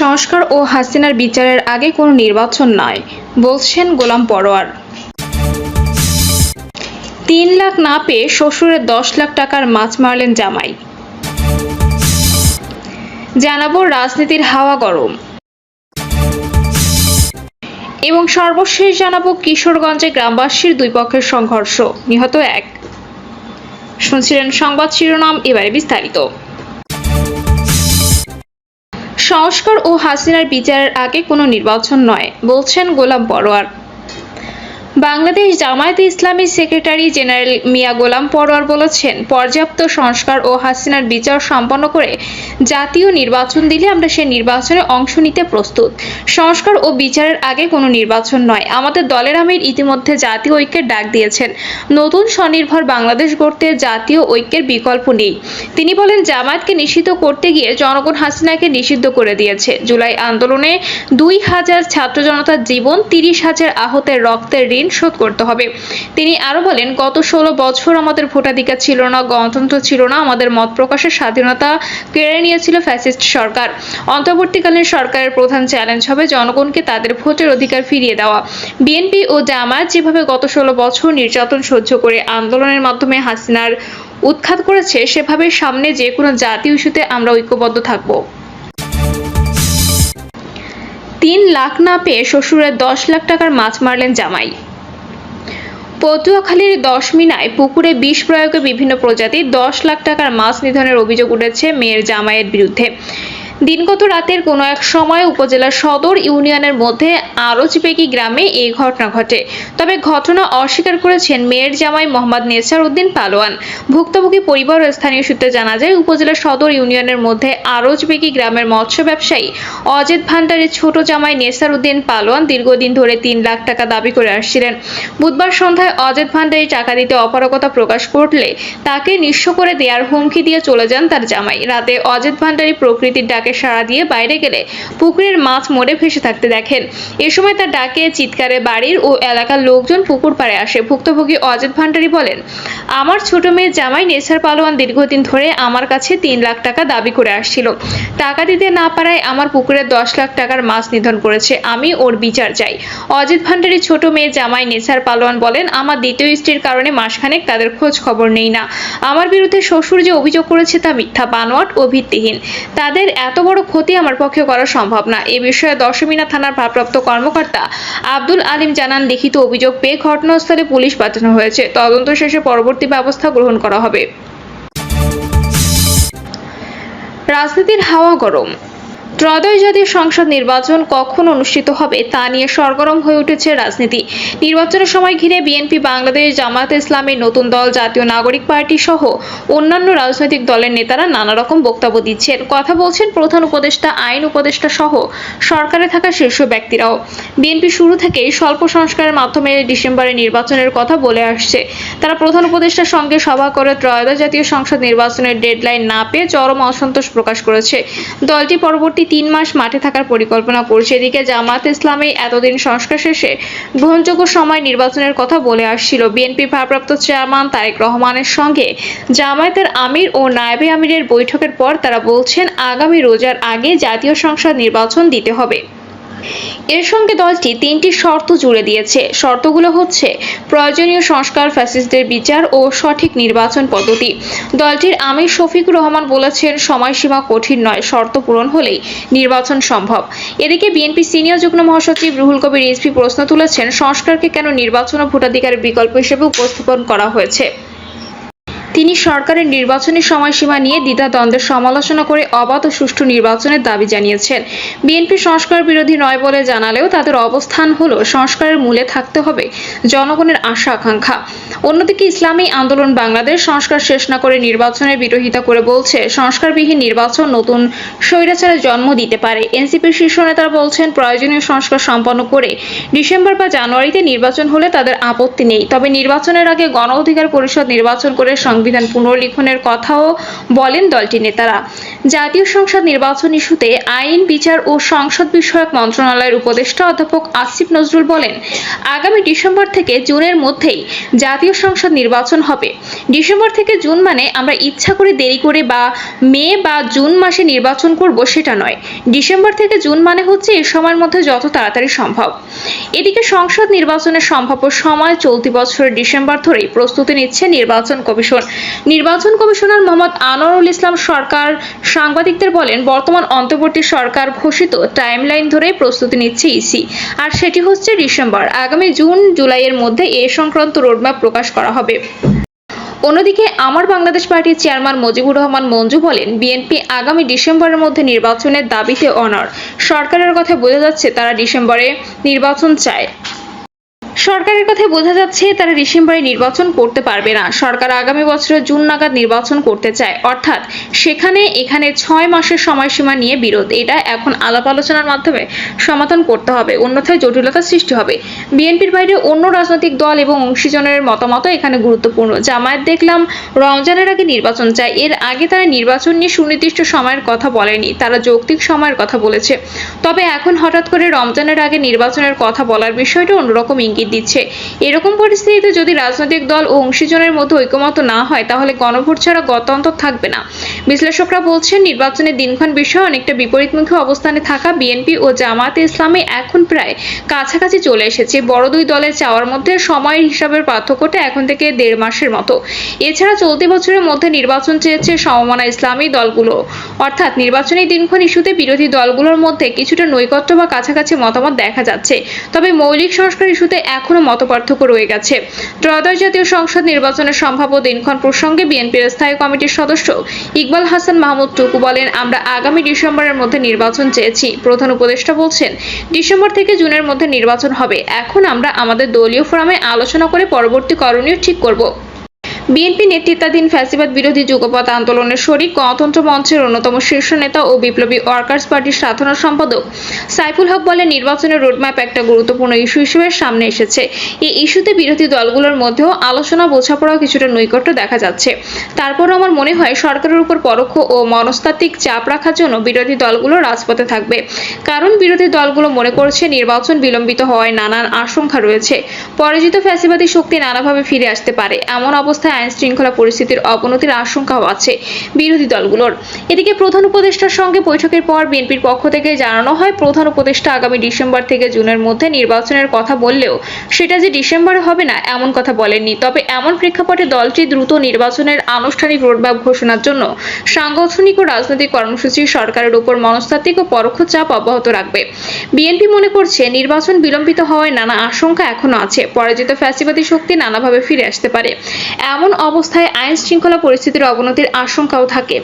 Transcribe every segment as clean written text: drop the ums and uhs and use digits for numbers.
সংস্কার ও হাসিনার বিচারের আগে কোনো নির্বাচন নয়, বলছেন গোলাম পরোয়ার। ৩ লাখ না পেয়ে শ্বশুরের ১০ লাখ টাকার মাছ মারলেন জামাই। জানাবো রাজনীতির হাওয়া গরম এবং সর্বশেষ জানাবো কিশোরগঞ্জে গ্রামবাসীর দুই পক্ষের সংঘর্ষ, নিহত ১। শুনছিলেন সংবাদ শিরোনাম, এবারে বিস্তারিত। সংস্কার ও হাসিনার বিচারের আগে কোনো নির্বাচন নয়, বলছেন গোলাম পরোয়ার। বাংলাদেশ জামায়াতে ইসলামীর সেক্রেটারি জেনারেল মিয়া গোলাম পরোয়ার বলেছেন, পর্যাপ্ত সংস্কার ও হাসিনার বিচার সম্পন্ন করে জাতীয় নির্বাচন দিলে আমরা সেই নির্বাচনে অংশ নিতে প্রস্তুত। সংস্কার ও বিচারের আগে কোনো নির্বাচন নয়। আমাদের দলের আমির ইতিমধ্যে জাতীয় ঐক্যের ডাক দিয়েছেন। নতুন স্বনির্ভর বাংলাদেশ গড়তে জাতীয় ঐক্যের বিকল্প নেই। তিনি বলেন, জামায়াতকে নিষিদ্ধ করতে গিয়ে জনগণ হাসিনাকে নিষিদ্ধ করে দিয়েছে। জুলাই আন্দোলনে ২,০০০ ছাত্র জনতার জীবন, ৩০,০০০ আহতের রক্তের ঋণ শোধ করতে হবে। তিনি আরো বলেন, গত ১৬ বছর আমাদের ভোটাধিকার ছিল না, গণতন্ত্র ছিল না, আমাদের মত প্রকাশের স্বাধীনতা কেড়ে নিয়েছিল ফ্যাসিস্ট সরকার। অন্তর্বর্তীকালীন সরকারের প্রধান চ্যালেঞ্জ হবে জনগণকে তাদের ভোটের অধিকার ফিরিয়ে দেওয়া। বিএনপি ও জামায়াত যেভাবে গত ১৬ বছর নির্যাতন সহ্য করে আন্দোলনের মাধ্যমে হাসিনার উৎখাত করেছে, সেভাবে সামনে যে কোনো জাতীয় ইস্যুতে আমরা ঐক্যবদ্ধ থাকব। ৩ লাখ না পেয়ে শ্বশুরের ১০ লাখ টাকার মাছ মারলেন জামাই। পটুয়াখালীর ১০ মিনায় পুকুরে বিষ প্রয়োগে বিভিন্ন প্রজাতির ১০ লাখ টাকার মাছ নিধনের অভিযোগ উঠেছে মেয়ের জামাইয়ের বিরুদ্ধে। দিনগত রাতের কোনো এক সময় উপজেলার সদর ইউনিয়নের মধ্যে আরজবেগী গ্রামে এই ঘটনা ঘটে। তবে ঘটনা অস্বীকার করেছেন মেয়ের জামাই মোহাম্মদ নেসার উদ্দিন পালোয়ান। ভুক্তভোগী পরিবার ও স্থানীয় সূত্রে জানা যায়, উপজেলার সদর ইউনিয়নের মধ্যে আরজবেগী গ্রামের মৎস্য ব্যবসায়ী অজেদ ভান্ডারের ছোট জামাই নেসার উদ্দিন পালোয়ান দীর্ঘদিন ধরে ৩ লাখ টাকা দাবি করে আসছিলেন। বুধবার সন্ধ্যায় অজেদ ভান্ডারী টাকা দিতে অপারগতা প্রকাশ করলে তাকে নিঃস্ব করে দেওয়ার হুমকি দিয়ে চলে যান তার জামাই। রাতে অজেদ ভান্ডারী প্রকৃতির ডাকে সাড়া দিয়ে বাইরে গেলে পুকুরের মাছ মরে ভেসে থাকতে দেখেন। এ সময় তার ডাকে চিৎকারে বাড়ির ও এলাকার লোকজন পুকুর পাড়ে আসে। ভুক্তভোগী অজেদ ভান্ডারী বলেন, আমার ছোট মেয়ে জামাই নেসার পালোয়ান দীর্ঘদিন ধরে আমার কাছে ৩ লাখ টাকা দাবি করে আসছিল। টাকা দিতে না পারায় আমার পুকুরে ১০ লাখ টাকার মাছ নিধন করেছে। আমি ওর বিচার চাই। অজেদ ভান্ডারীর ছোট মেয়ে জামাই নেসার পালোয়ান বলেন, আমার দ্বিতীয় স্ত্রীর কারণে মাসখানেক তাদের খোঁজ খবর নেই না। আমার বিরুদ্ধে শ্বশুর যে অভিযোগ করেছে তা মিথ্যা, বানোয়াট ও ভিত্তিহীন। তাদের এত বড় ক্ষতি আমার পক্ষে করা সম্ভব না। এ বিষয়ে ১০ মিনা থানার ভারপ্রাপ্ত কর্মকর্তা আব্দুল আলিম জানান, লিখিত অভিযোগ পেয়ে ঘটনাস্থলে পুলিশ পাঠানো হয়েছে। তদন্ত শেষে পরবর্তী ব্যবস্থা গ্রহণ করা হবে। রাজনীতির হাওয়া গরম। ত্রয়োদশ জাতীয় সংসদ নির্বাচন কখন অনুষ্ঠিত হবে তা নিয়ে সরগরম হয়ে উঠেছে রাজনীতি। নির্বাচনের সময় ঘিরে বিএনপি, বাংলাদেশ জামায়াতে ইসলামীর নতুন দল, জাতীয় নাগরিক পার্টি সহ অন্যান্য রাজনৈতিক দলের নেতারা নানা রকম বক্তব্য দিচ্ছেন, কথা বলছেন প্রধান উপদেষ্টা, আইন উপদেষ্টা সহ সরকারে থাকা শীর্ষ ব্যক্তিরাও। বিএনপি শুরু থেকেই স্বল্প সংস্কারের মাধ্যমে ডিসেম্বরে নির্বাচনের কথা বলে আসছে। তারা প্রধান উপদেষ্টার সঙ্গে সভা করে ত্রয়োদশ জাতীয় সংসদ নির্বাচনের ডেডলাইন না পেয়ে চরম অসন্তোষ প্রকাশ করেছে। দলটি পরবর্তী ৩ মাস মাঠে থাকার পরিকল্পনা করছে। এদিকে জামায়াত ইসলামী এতদিন সংস্কার শেষে গ্রহণযোগ্য সময় নির্বাচনের কথা বলে আসছিল। বিএনপি ভারপ্রাপ্ত চেয়ারম্যান তারেক রহমানের সঙ্গে জামায়াতের আমির ও নায়েবে আমিরের বৈঠকের পর তারা বলছেন, আগামী রোজার আগে জাতীয় সংসদ নির্বাচন দিতে হবে। এর সঙ্গে দলটি ৩টি শর্ত জুড়ে দিয়েছে। শর্তগুলো হচ্ছে প্রয়োজনীয় সংস্কার, ফ্যাসিস্টদের বিচার ও সঠিক নির্বাচন পদ্ধতি। দলটির আমির শফিকুর রহমান বলেছেন, সময়সীমা কঠিন নয়, শর্ত পূরণ হলেই নির্বাচন সম্ভব। এদিকে বিএনপি সিনিয়র যুগ্ম মহাসচিব রুহুল কবির রিজভী প্রশ্ন তুলেছেন, সংস্কারকে কেন নির্বাচন ও ভোটাধিকারের বিকল্প হিসেবে উপস্থাপন করা হয়েছে। তিনি সরকারের নির্বাচনী সময়সীমা নিয়ে দ্বিধাদ্বন্দ্বের সমালোচনা করে অবাধ ও সুষ্ঠু নির্বাচনের দাবি জানিয়েছেন। বিএনপি সংস্কার বিরোধী নয় বলে জানালেও তাদের অবস্থান হলো সংস্কারের মূলে থাকতে হবে জনগণের আশা আকাঙ্ক্ষা। অন্যদিকে ইসলামী আন্দোলন বাংলাদেশ সংস্কার শেষ না করে নির্বাচনের বিরোধিতা করে বলছে, সংস্কারবিহীন নির্বাচন নতুন স্বৈরাচারের জন্ম দিতে পারে। এনসিপির শীর্ষ নেতারা বলছেন, প্রয়োজনীয় সংস্কার সম্পন্ন করে ডিসেম্বর বা জানুয়ারিতে নির্বাচন হলে তাদের আপত্তি নেই। তবে নির্বাচনের আগে গণ অধিকার পরিষদ নির্বাচন করে সংবিধান পুনর্লিখনের কথাও বলেন দলটির নেতারা। জাতীয় সংসদ নির্বাচন ইস্যুতে আইন, বিচার ও সংসদ বিষয়ক মন্ত্রণালয়ের উপদেষ্টা অধ্যাপক আসিফ নজরুল বলেন, আগামী ডিসেম্বর থেকে জুনের মধ্যেই জাতীয় সংসদ নির্বাচন হবে। ডিসেম্বর থেকে জুন মানে আমরা ইচ্ছা করে দেরি করে বা মে বা জুন মাসে নির্বাচন করব সেটা নয়। ডিসেম্বর থেকে জুন মানে হচ্ছে এই সময়ের মধ্যে যত তাড়াতাড়ি সম্ভব। এদিকে সংসদ নির্বাচনের সম্ভাব্য সময় চলতি বছরের ডিসেম্বর ধরেই প্রস্তুতি নিচ্ছে নির্বাচন কমিশন। নির্বাচন কমিশনার মোহাম্মদ আনোয়ারুল ইসলাম সরকার সাংবাদিকদের বলেন, বর্তমান অন্তর্বর্তী সরকার ঘোষিত টাইমলাইন ধরেই প্রস্তুতি নিচ্ছে ইসি, আর সেটি হচ্ছে ডিসেম্বর। আগামী জুন জুলাইয়ের মধ্যে এ সংক্রান্ত রোডম্যাপ প্রকাশ করা হবে। অন্যদিকে আমার বাংলাদেশ পার্টির চেয়ারম্যান মুজিবুর রহমান মঞ্জু বলেন, বিএনপি আগামী ডিসেম্বরের মধ্যে নির্বাচনের দাবিতে অনড়। সরকারের কথা বোঝা যাচ্ছে তারা ডিসেম্বরে নির্বাচন চায়। সরকারের কথায় বোঝা যাচ্ছে তারা ডিসেম্বরে নির্বাচন করতে পারবে না। সরকার আগামী বছরের জুন নাগাদ নির্বাচন করতে চায়, অর্থাৎ এখানে 6 মাসের সময়সীমা নিয়ে বিরোধ। এটা এখন আলাপ আলোচনার মাধ্যমে সমাধান করতে হবে, অন্যথায় জটিলতার সৃষ্টি হবে। বিএনপির বাইরে অন্য রাজনৈতিক দল এবং অংশীজনের মতামত এখানে গুরুত্বপূর্ণ। জামায়াত দেখলাম রমজানের আগে নির্বাচন চায়। এর আগে তারা নির্বাচন নিয়ে সুনির্দিষ্ট সময়ের কথা বলেনি, তারা যৌক্তিক সময়ের কথা বলেছে। তবে এখন হঠাৎ করে রমজানের আগে নির্বাচনের কথা বলার বিষয়টা অন্যরকম ইঙ্গিত দিচ্ছে। এরকম পরিস্থিতিতে যদি রাজনৈতিক দল ও অংশীজনের মধ্যে ঐকমত্য না হয়, তাহলে গণভোট ছাড়া গত্যন্তর থাকবে না। বিশ্লেষকরা বলছেন, নির্বাচনের দিনক্ষণ বিষয়ে অনেকটা বিপরীতমুখী অবস্থানে থাকা বিএনপি ও জামায়াতে ইসলামী এখন প্রায় কাছাকাছি চলে এসেছে। বড় দুই দলের চাওয়ার মধ্যে সময়ের হিসাবের পার্থক্যটা এখন থেকে 1.5 মাসের মতো। এছাড়া চলতি বছরের মধ্যে নির্বাচন চেয়েছে সমমনা ইসলামী দলগুলো, অর্থাৎ নির্বাচনী দিনক্ষণ ইস্যুতে বিরোধী দলগুলোর মধ্যে কিছুটা নৈকট্য বা কাছাকাছি মতামত দেখা যাচ্ছে। তবে মৌলিক সংস্কার ইস্যুতে এখনো মতপার্থক্য রয়ে গেছে। ত্রয়োদশ জাতীয় সংসদ নির্বাচনের সম্ভাব্য দিনক্ষণ প্রসঙ্গে বিএনপির স্থায়ী কমিটির সদস্য ইকবাল হাসান মাহমুদ টুকু বলেন, আমরা আগামী ডিসেম্বরের মধ্যে নির্বাচন চেয়েছি। প্রধান উপদেষ্টা বলছেন, ডিসেম্বর থেকে জুনের মধ্যে নির্বাচন হবে। এখন আমরা আমাদের দলীয় ফোরামে আলোচনা করে পরবর্তী করণীয় ঠিক করব। বিএনপি নেতৃত্বাধীন ফ্যাসিবাদ বিরোধী যুগপৎ আন্দোলনের শরিক গণতন্ত্র মঞ্চের অন্যতম শীর্ষ নেতা ও বিপ্লবী ওয়ার্কার্স পার্টির সাধারণ সম্পাদক সাইফুল হক বলেন, নির্বাচনের রোডম্যাপ একটা গুরুত্বপূর্ণ ইস্যু হিসেবে সামনে এসেছে। এই ইস্যুতে বিরোধী দলগুলোর মধ্যেও আলোচনা বোঝাপড়া কিছুটা নৈকট্য দেখা যাচ্ছে। তারপরও আমার মনে হয় সরকারের উপর পরোক্ষ ও মনস্তাত্ত্বিক চাপ রাখার জন্য বিরোধী দলগুলো রাজপথে থাকবে। কারণ বিরোধী দলগুলো মনে করছে নির্বাচন বিলম্বিত হওয়ায় নানান আশঙ্কা রয়েছে। পরাজিত ফ্যাসিবাদী শক্তি নানাভাবে ফিরে আসতে পারে। এমন অবস্থায় আইন শৃঙ্খলা পরিস্থিতির অবনতির আশঙ্কাও আছে বিরোধী দলগুলোর। এদিকে প্রধান উপদেষ্টার সঙ্গে বৈঠকের পর বিএনপির পক্ষ থেকে জানানো হয়, প্রধান উপদেষ্টা আগামী ডিসেম্বর থেকে জুনের মধ্যে নির্বাচনের কথা বললেও সেটা যে ডিসেম্বরে হবে না এমন কথা বলেননি। তবে এমন প্রেক্ষাপটে দলটি দ্রুত নির্বাচনের আনুষ্ঠানিক রোডম্যাপ ঘোষণার জন্য সাংগঠনিক ও রাজনৈতিক কর্মসূচি সরকারের উপর মনস্তাত্ত্বিক ও পরোক্ষ চাপ অব্যাহত রাখবে। বিএনপি মনে করছে নির্বাচন বিলম্বিত হওয়ায় নানা আশঙ্কা এখনো আছে। পরাজিত ফ্যাসিবাদী শক্তি নানাভাবে ফিরে আসতে পারে। এমন অবস্থায় আইন শৃঙ্খলা পরিস্থিতির অবনতির আশঙ্কাও থাকে।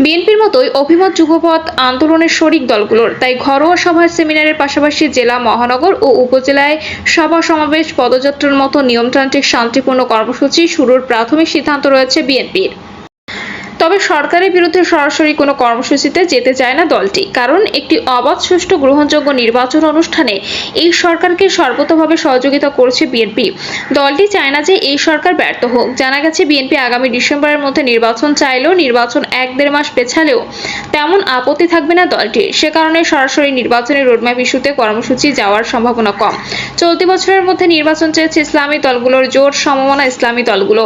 বিএনপির মতোই অভিমত যুগপৎ আন্দোলনের শরিক দলগুলোর। তাই ঘরোয়া সভা সেমিনারের পাশাপাশি জেলা, মহানগর ও উপজেলায় সভা সমাবেশ, পদযাত্রার মতো নিয়মতান্ত্রিক শান্তিপূর্ণ কর্মসূচি শুরুর প্রাথমিক সিদ্ধান্ত রয়েছে বিএনপির। তবে সরকারের বিরুদ্ধে সরাসরি কোনো কর্মসূচিতে যেতে চায় না দলটি, কারণ একটি অবাধ, সুষ্ঠু, গ্রহণযোগ্য নির্বাচন অনুষ্ঠানে এই সরকারকে সর্বতোভাবে সহযোগিতা করছে বিএনপি। দলটি চায় না যে এই সরকার ব্যর্থ হোক। জানা গেছে বিএনপি আগামী ডিসেম্বরের মধ্যে নির্বাচন চাইলেও, নির্বাচন 1-1.5 মাস পেছালেও তেমন আপত্তি থাকবে না দলটির। সে কারণে সরাসরি নির্বাচনের রোডম্যাপ ইস্যুতে কর্মসূচি যাওয়ার সম্ভাবনা কম। চলতি বছরের মধ্যে নির্বাচন চেয়েছে ইসলামী দলগুলোর জোট, সমমনা ইসলামী দলগুলো।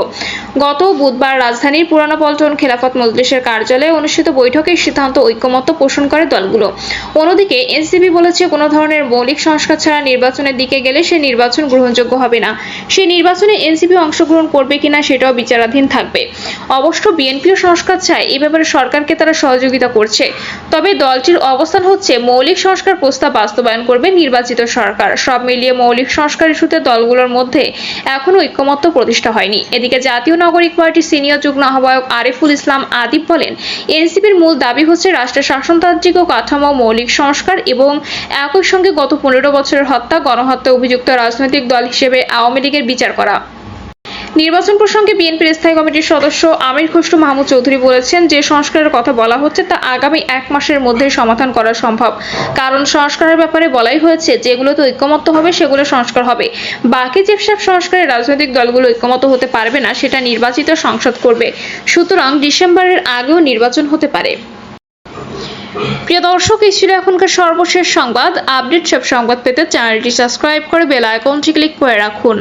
গত বুধবার রাজধানীর পুরানো পল্টন খেলাফত মজলিসের কার্যালয়ে অনুষ্ঠিত বৈঠকে সিদ্ধান্ত ঐকমত্য পোষণ করে দলগুলো। অন্যদিকে এনসিপি বলেছে, কোনো ধরনের মৌলিক সংস্কার ছাড়া নির্বাচনের দিকে গেলে সে নির্বাচন গ্রহণযোগ্য হবে না। সেই নির্বাচনে এনসিপি অংশগ্রহণ করবে কিনা সেটাও বিচারাধীন থাকবে। অবশ্য বিএনপিও সংস্কার চায়, এ ব্যাপারে সরকারকে তারা সহযোগিতা করছে। তবে দলটির অবস্থান হচ্ছে মৌলিক সংস্কার প্রস্তাব বাস্তবায়ন করবে নির্বাচিত সরকার। সব মিলিয়ে মৌলিক সংস্কার ইস্যুতে দলগুলোর মধ্যে এখনো ঐকমত্য প্রতিষ্ঠা হয়নি। এদিকে জাতীয় নাগরিক পার্টির সিনিয়র যুগ্ম আহ্বায়ক আরিফুল ইসলাম আদিব বলেন, এনসিপির মূল দাবি হচ্ছে রাষ্ট্রের শাসনতান্ত্রিক ও কাঠামো মৌলিক সংস্কার এবং একই সঙ্গে গত 15 বছরের হত্যা, গণহত্যা অভিযুক্ত রাজনৈতিক দল হিসেবে আওয়ামী লীগের বিচার করা। নির্বাচন প্রসঙ্গে বিএনপির স্থায়ী কমিটির সদস্য আমির খসরু মাহমুদ চৌধুরী বলেছেন, যে সংস্কারের কথা বলা হচ্ছে তা আগামী 1 মাসের মধ্যে সমাধান করা সম্ভব। কারণ সংস্কারের ব্যাপারে বলাই হয়েছে, যেগুলোতে ঐকমত্য হবে সেগুলো সংস্কার হবে। বাকি যেসব সংস্কারে রাজনৈতিক দলগুলো ঐকমত্য হতে পারবে না সেটা নির্বাচিত সংসদ করবে। সুতরাং ডিসেম্বরের আগেও নির্বাচন হতে পারে। প্রিয় দর্শক, এই ছিল এখনকার সর্বশেষ সংবাদ। আপডেট সব সংবাদ পেতে চ্যানেলটি সাবস্ক্রাইব করে বেল আইকনটি ক্লিক করে রাখুন।